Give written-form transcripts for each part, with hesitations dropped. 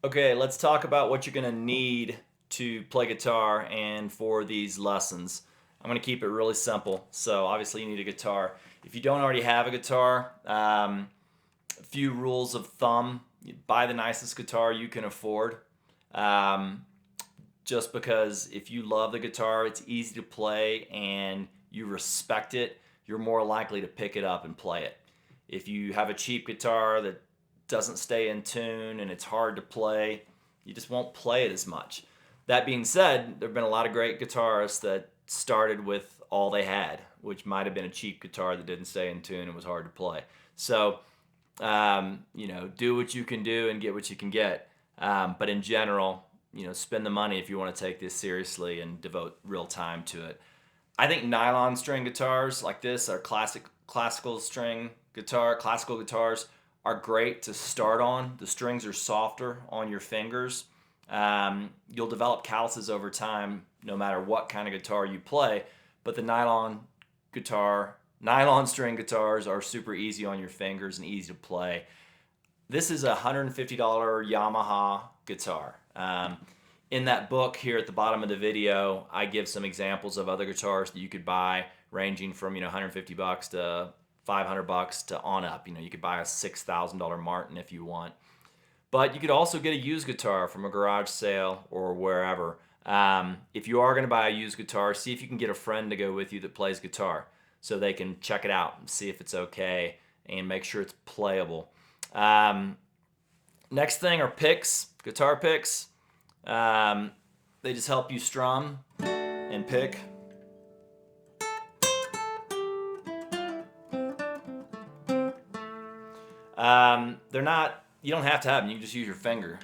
Okay, let's talk about what you're going to need to play guitar and for these lessons. I'm going to keep it really simple. So obviously you need a guitar. If you don't already have a guitar, a few rules of thumb. You buy the nicest guitar you can afford. Um, just because if you love the guitar, it's easy to play and you respect it, you're more likely to pick it up and play it. If you have a cheap guitar that doesn't stay in tune and it's hard to play, you just won't play it as much. That being said, there have been a lot of great guitarists that started with all they had, which might have been a cheap guitar that didn't stay in tune and was hard to play. So, do what you can do and get what you can get. But in general, spend the money if you want to take this seriously and devote real time to it. I think nylon string guitars like this are classical guitars are great to start on. The strings are softer on your fingers. You'll develop calluses over time no matter what kind of guitar you play, but the nylon string guitars are super easy on your fingers and easy to play. This is a $150 Yamaha guitar. In that book here at the bottom of the video, I give some examples of other guitars that you could buy, ranging from $150 to $500 to on up. You could buy a $6,000 Martin if you want, but you could also get a used guitar from a garage sale or wherever. If you are going to buy a used guitar, see if you can get a friend to go with you that plays guitar, so they can check it out and see if it's okay and make sure it's playable. Next thing are picks, guitar picks. They just help you strum and pick. They're not, you don't have to have them, you can just use your finger.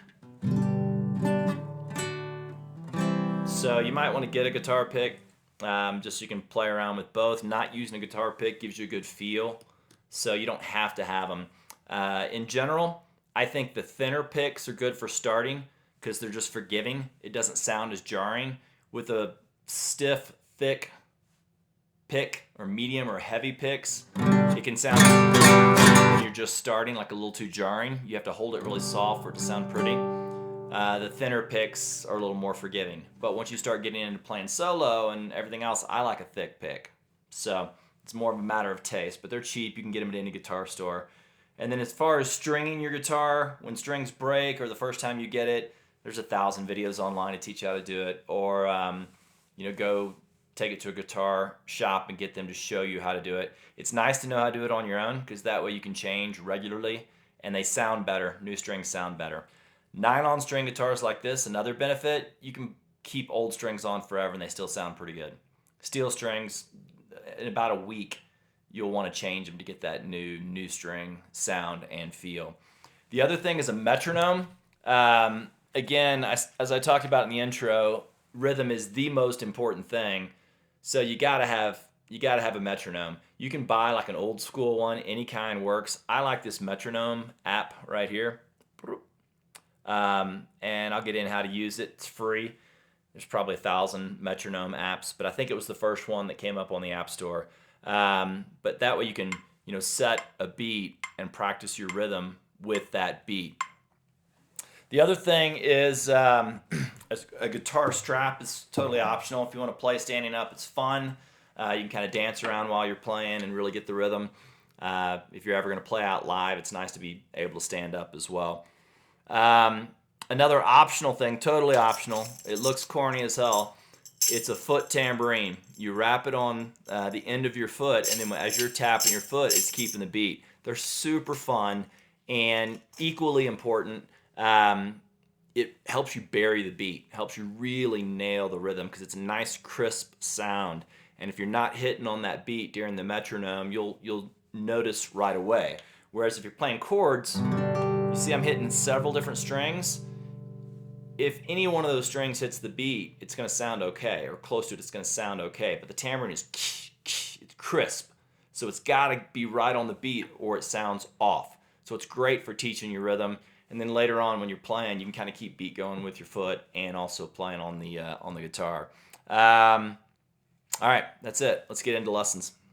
So you might want to get a guitar pick, just so you can play around with both. Not using a guitar pick gives you a good feel, so you don't have to have them. In general, I think the thinner picks are good for starting because they're just forgiving. It doesn't sound as jarring. With a stiff, thick pick or medium or heavy picks, it can sound, when you're just starting, like a little too jarring. You have to hold it really soft for it to sound pretty. The thinner picks are a little more forgiving. But once you start getting into playing solo and everything else, I like a thick pick. So it's more of a matter of taste, but they're cheap. You can get them at any guitar store. And then as far as stringing your guitar, when strings break or the first time you get it, there's 1,000 videos online to teach you how to do it. Or, go take it to a guitar shop and get them to show you how to do it. It's nice to know how to do it on your own because that way you can change regularly and they sound better. New strings sound better. Nylon string guitars like this, another benefit, you can keep old strings on forever and they still sound pretty good. Steel strings, in about a week, you'll want to change them to get that new string sound and feel. The other thing is a metronome. Again, as I talked about in the intro, rhythm is the most important thing. So you gotta have a metronome. You can buy like an old school one, any kind works. I like this metronome app right here. And I'll get in how to use it. It's free. There's probably 1,000 metronome apps, but I think it was the first one that came up on the App Store. But that way you can, set a beat and practice your rhythm with that beat. The other thing is a guitar strap is totally optional. If you want to play standing up, it's fun. You can kind of dance around while you're playing and really get the rhythm. If you're ever going to play out live, it's nice to be able to stand up as well. Another optional thing, totally optional, it looks corny as hell, it's a foot tambourine. You wrap it on the end of your foot, and then as you're tapping your foot, it's keeping the beat. They're super fun and equally important. It helps you bury the beat, helps you really nail the rhythm because it's a nice crisp sound. And if you're not hitting on that beat during the metronome, you'll notice right away. Whereas if you're playing chords, you see I'm hitting several different strings. If any one of those strings hits the beat, it's going to sound okay, or close to it, it's going to sound okay. But the tambourine is it's crisp, so it's got to be right on the beat or it sounds off. So it's great for teaching your rhythm. And then later on when you're playing, you can kind of keep beat going with your foot and also playing on the guitar. All right, that's it. Let's get into lessons.